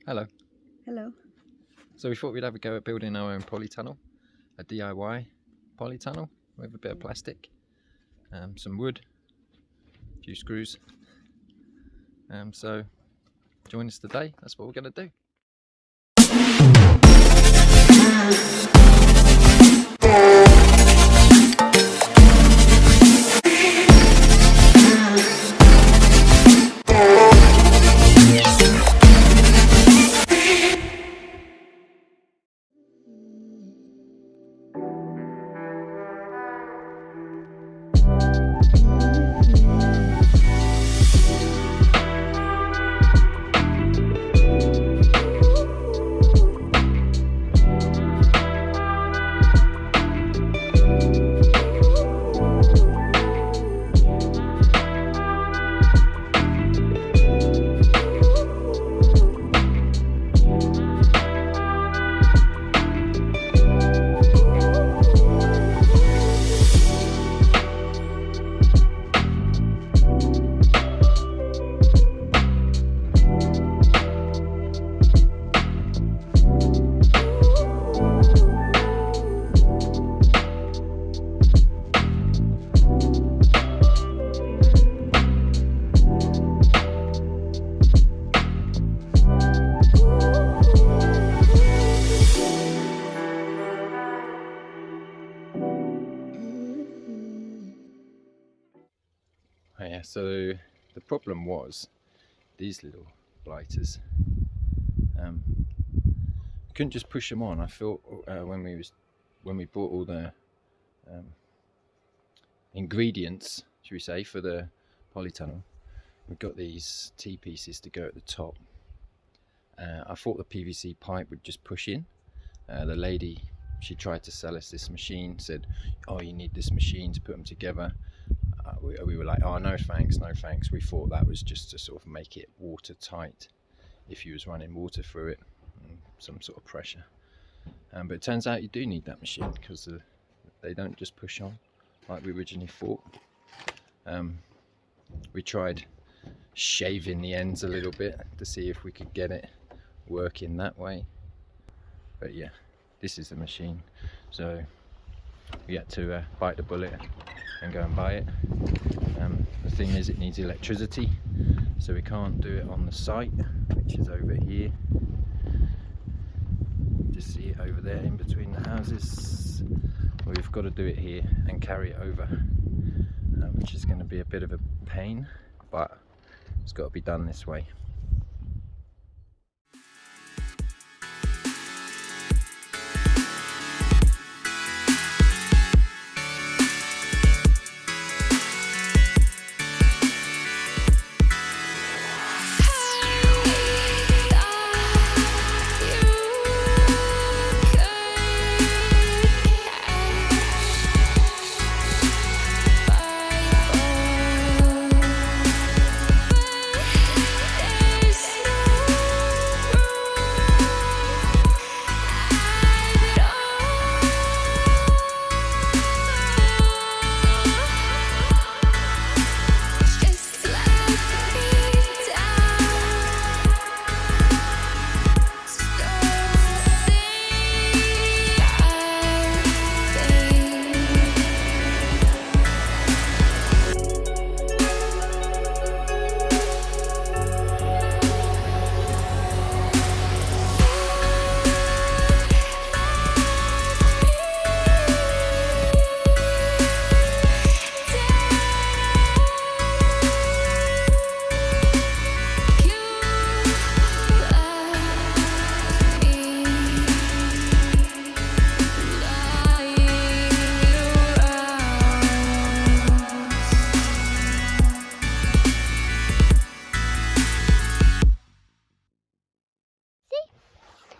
Hello. Hello. So we thought we'd have a go at building our own polytunnel, a DIY polytunnel with a bit of plastic, some wood, a few screws. So join us today, that's what we're going to do. Yeah, so the problem was these little blighters. Couldn't just push them on. I thought when we bought all the ingredients, should we say, for the polytunnel, we got these T-pieces to go at the top. I thought the PVC pipe would just push in. The lady, she tried to sell us this machine, said, oh, you need this machine to put them together. We were like, oh, no thanks, no thanks. We thought that was just to sort of make it watertight if you was running water through it, some sort of pressure. But it turns out you do need that machine because they don't just push on like we originally thought. We tried shaving the ends a little bit to see if we could get it working that way. But yeah, this is the machine. So we had to bite the bullet and go and buy it. The thing is, it needs electricity, so we can't do it on the site, which is over here. Just see it over there in between the houses. We've got to do it here and carry it over, which is going to be a bit of a pain, but it's got to be done this way.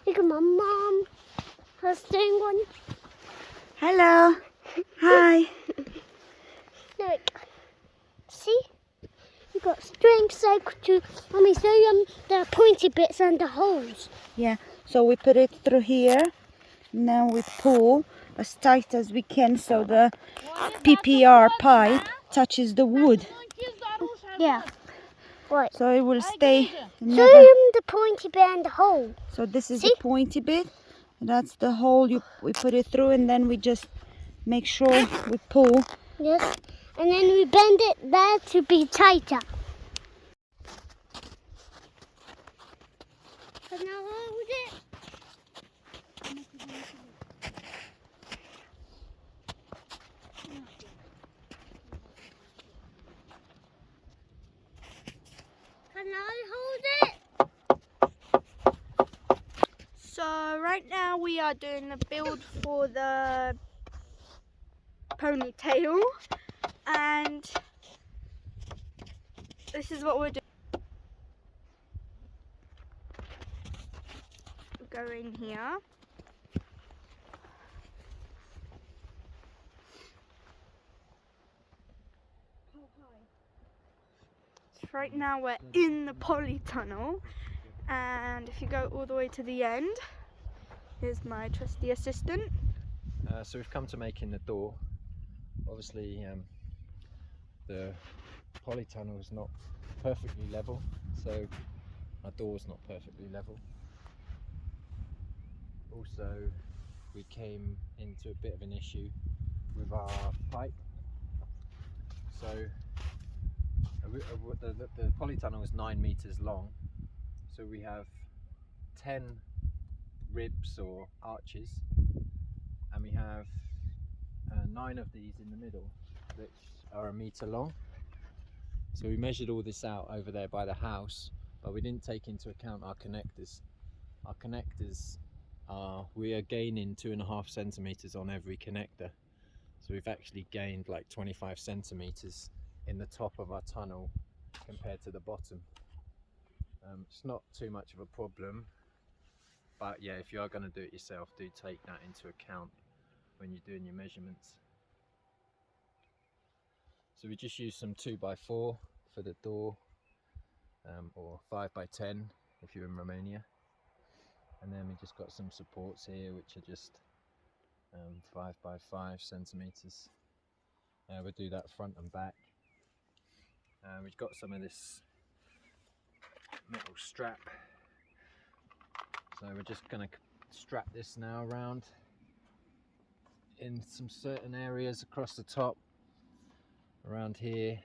Look at my mum. Her string one. Hello. Hi. Look. See? You've got string cycle to Mummy, show the pointy bits and the holes. Yeah, so we put it through here. Now we pull as tight as we can so the PPR pipe touches the wood. Yeah. Right. So it will stay. Show Never. him the pointy bit and the hole. So this is See? the pointy bit. That's the hole we put it through, and then we just make sure we pull. Yes. And then we bend it there to be tighter. And now hold it. Can I hold it? So right now we are doing the build for the ponytail, and this is what we're doing. Go in here. So right now we're in the polytunnel, and if you go all the way to the end, here's my trusty assistant. So we've come to making the door. Obviously the polytunnel is not perfectly level, so our door's not perfectly level. Also, we came into a bit of an issue with our pipe. So the polytunnel is 9 meters long, so we have 10 ribs or arches, and we have 9 of these in the middle, which are 1 meter long. So we measured all this out over there by the house, but we didn't take into account our connectors. Our connectors we are gaining 2.5 centimeters on every connector. So we've actually gained like 25 centimeters in the top of our tunnel compared to the bottom. It's not too much of a problem, but yeah, if you are going to do it yourself, do take that into account when you're doing your measurements. So we just use some 2x4 for the door, or 5x10 if you're in Romania. And then we just got some supports here, which are just 5x5 centimeters. We'll do that front and back. We've got some of this metal strap, so we're just going to strap this now around in some certain areas across the top, around here,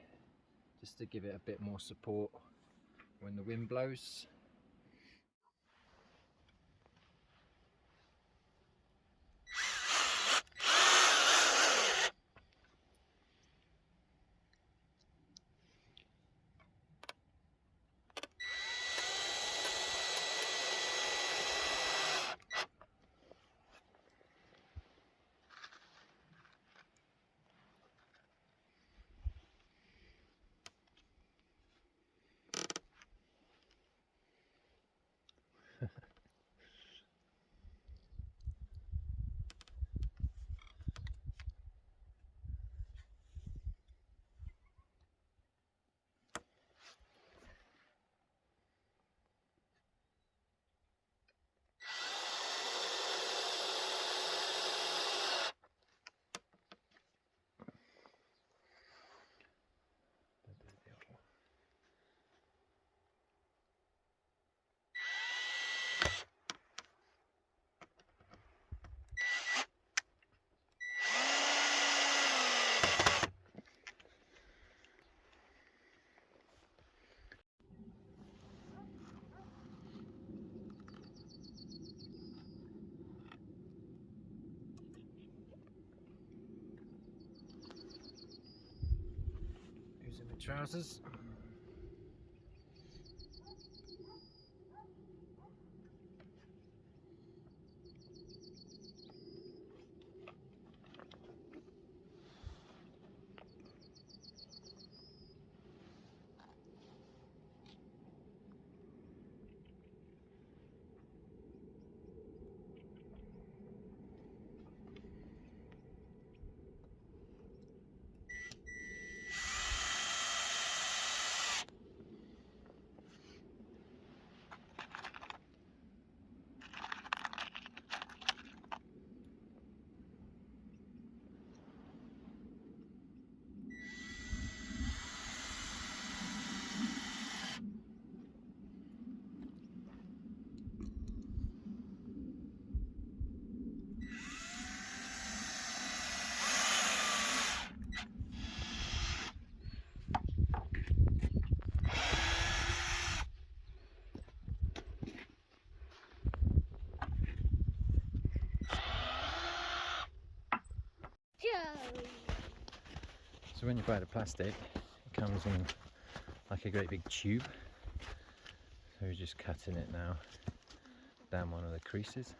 just to give it a bit more support when the wind blows. Using the trousers. So when you buy the plastic, it comes in like a great big tube. So we're just cutting it now down one of the creases.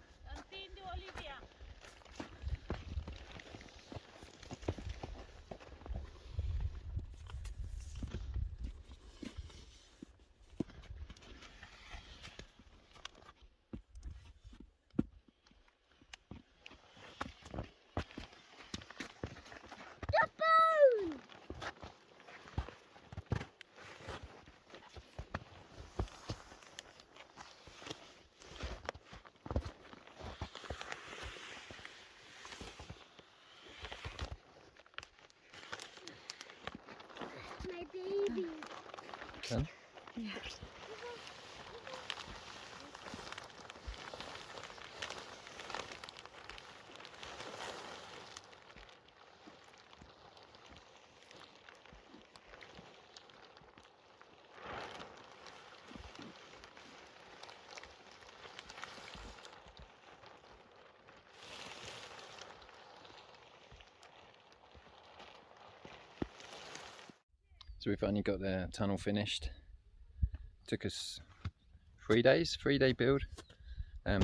My baby. Done? Yeah. So we've only got the tunnel finished. Took us 3 days, 3-day build.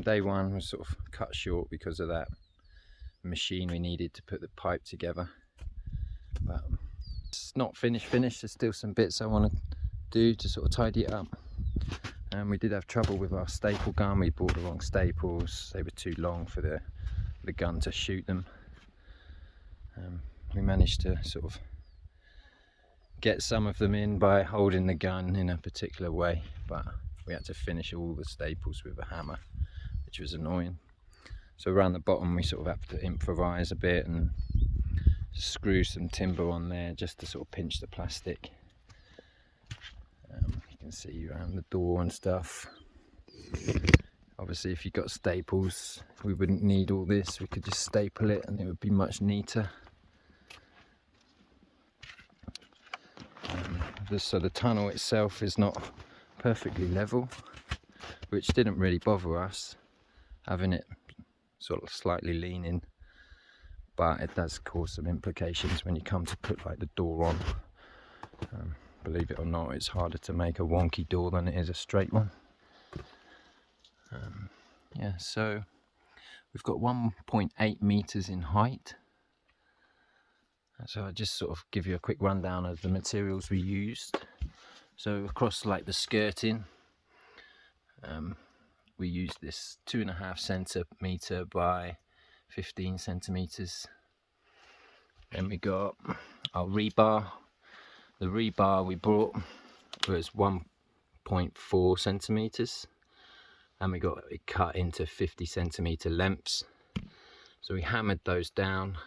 Day one was sort of cut short because of that machine we needed to put the pipe together. But it's not finished. There's still some bits I want to do to sort of tidy it up. And we did have trouble with our staple gun. We bought the wrong staples. They were too long for the gun to shoot them. We managed to sort of get some of them in by holding the gun in a particular way, but we had to finish all the staples with a hammer, which was annoying. So around the bottom we sort of had to improvise a bit and screw some timber on there just to sort of pinch the plastic. You can see around the door and stuff. Obviously if you've got staples we wouldn't need all this, we could just staple it and it would be much neater. So the tunnel itself is not perfectly level, which didn't really bother us, having it sort of slightly leaning, but it does cause some implications when you come to put like the door on. Believe it or not, it's harder to make a wonky door than it is a straight one. Yeah, so we've got 1.8 meters in height. So I'll just sort of give you a quick rundown of the materials we used. So across like the skirting, we used this 2.5 centimeter by 15 centimeters. Then we got our rebar. The rebar we brought was 1.4 centimeters, and we got it cut into 50 centimeter lengths. So we hammered those down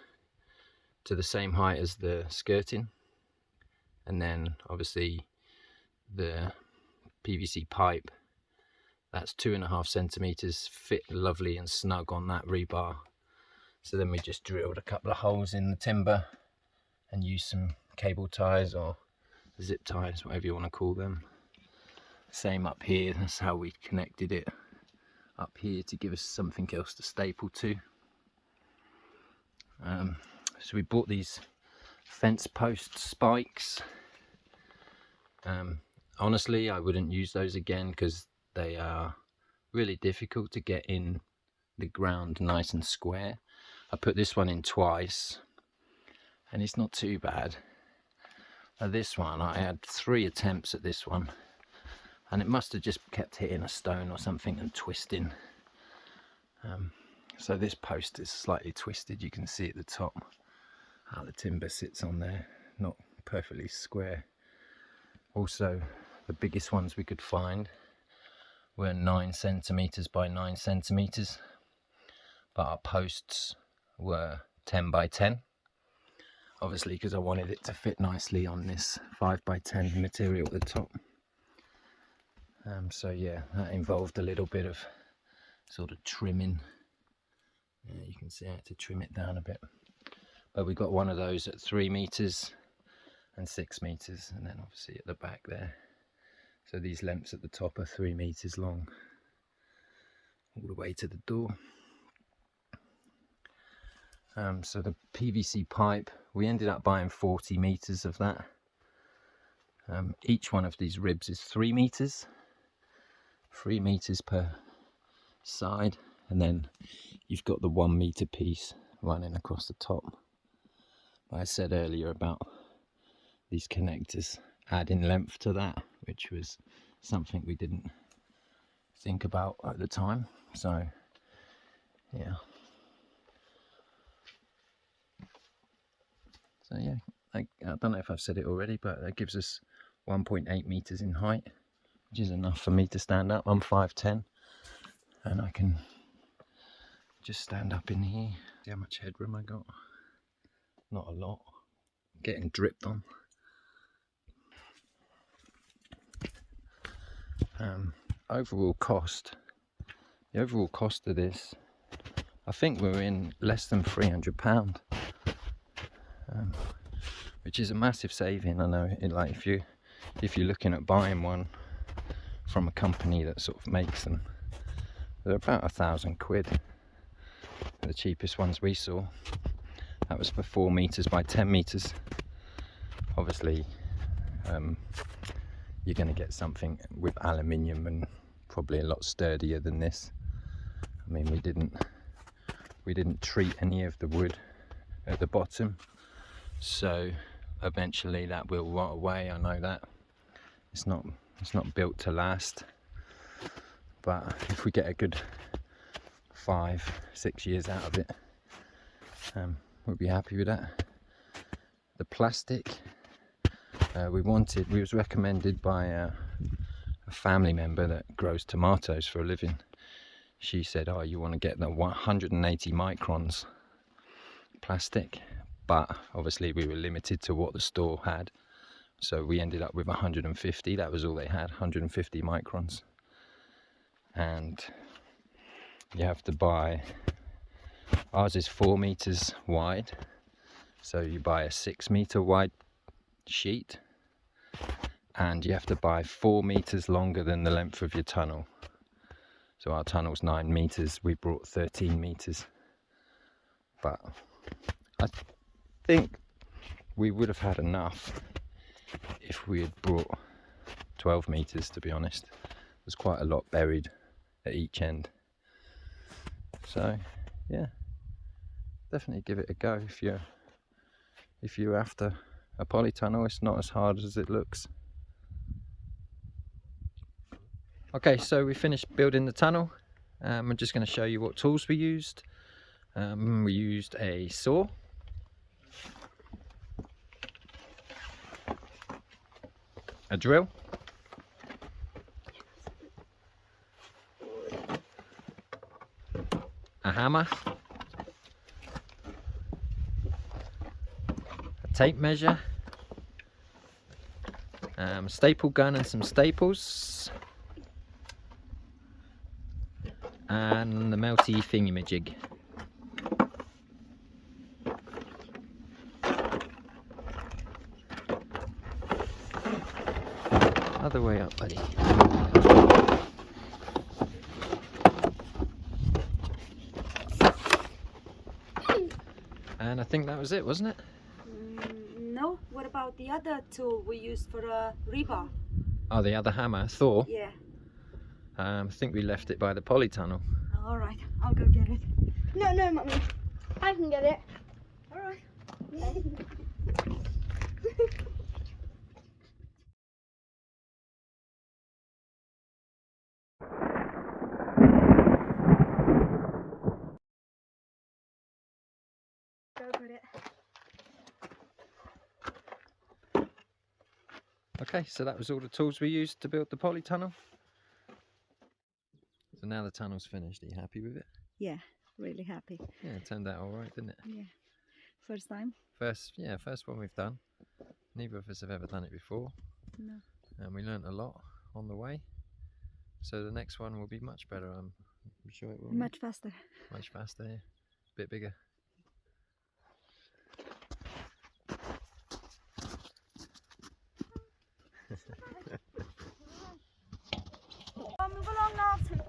to the same height as the skirting, and then obviously the PVC pipe, that's 2.5 centimeters, fit lovely and snug on that rebar. So then we just drilled a couple of holes in the timber and used some cable ties or zip ties, whatever you want to call them. Same up here, that's how we connected it up here to give us something else to staple to. So we bought these fence post spikes. Honestly, I wouldn't use those again because they are really difficult to get in the ground nice and square. I put this one in twice and it's not too bad. This one, I had 3 attempts at this one and it must have just kept hitting a stone or something and twisting. So this post is slightly twisted, you can see at the top how the timber sits on there, not perfectly square. Also, the biggest ones we could find were 9 centimeters by 9 centimeters, but our posts were 10 by 10. Obviously, because I wanted it to fit nicely on this 5 by 10 material at the top. So yeah, that involved a little bit of sort of trimming. Yeah, you can see I had to trim it down a bit. But we got one of those at 3 meters and 6 meters, and then obviously at the back there. So these lengths at the top are 3 meters long, all the way to the door. So the PVC pipe, we ended up buying 40 meters of that. Each one of these ribs is 3 meters. 3 meters per side, and then you've got the 1 meter piece running across the top. I said earlier about these connectors adding length to that, which was something we didn't think about at the time. So yeah, I don't know if I've said it already, but that gives us 1.8 meters in height, which is enough for me to stand up. I'm 5'10", and I can just stand up in here. See how much headroom I got? Not a lot. Getting dripped on. Overall cost. The overall cost of this, I think we're in less than £300, which is a massive saving. I know, like if you're looking at buying one from a company that sort of makes them, they're about £1,000. The cheapest ones we saw, that was for 4 meters by 10 meters. Obviously, you're going to get something with aluminium and probably a lot sturdier than this. I mean, we didn't treat any of the wood at the bottom, so eventually that will rot away. I know that it's not built to last, but if we get a good 5-6 years out of it, we'll be happy with that. The plastic, we was recommended by a family member that grows tomatoes for a living. She said, oh, you want to get the 180 microns plastic, but obviously we were limited to what the store had, so we ended up with 150. That was all they had, 150 microns. And you have to buy, ours is 4 meters wide, so you buy a 6 meter wide sheet, and you have to buy 4 meters longer than the length of your tunnel. So our tunnel's 9 meters, we brought 13 meters, but I think we would have had enough if we had brought 12 meters, to be honest. There's quite a lot buried at each end. So yeah, definitely give it a go if you're after a polytunnel. It's not as hard as it looks. Okay, so we finished building the tunnel. I'm just going to show you what tools we used. We used a saw, a drill, a hammer, a tape measure, a staple gun and some staples, and the melty thingamajig. Other way up, buddy. And I think that was it, wasn't it? No, what about the other tool we used for rebar? Oh, the other hammer, Thor. Yeah. I think we left it by the polytunnel. All right, I'll go get it. No, mummy. I can get it. All right. Go get it. Okay, so that was all the tools we used to build the polytunnel. So now the tunnel's finished. Are you happy with it? Yeah, really happy. Yeah, it turned out all right, didn't it? Yeah. First time? First one we've done. Neither of us have ever done it before. No. And we learnt a lot on the way. So the next one will be much better. I'm sure it will. Much faster. Much faster, yeah. Bit bigger. Move along, Nathan.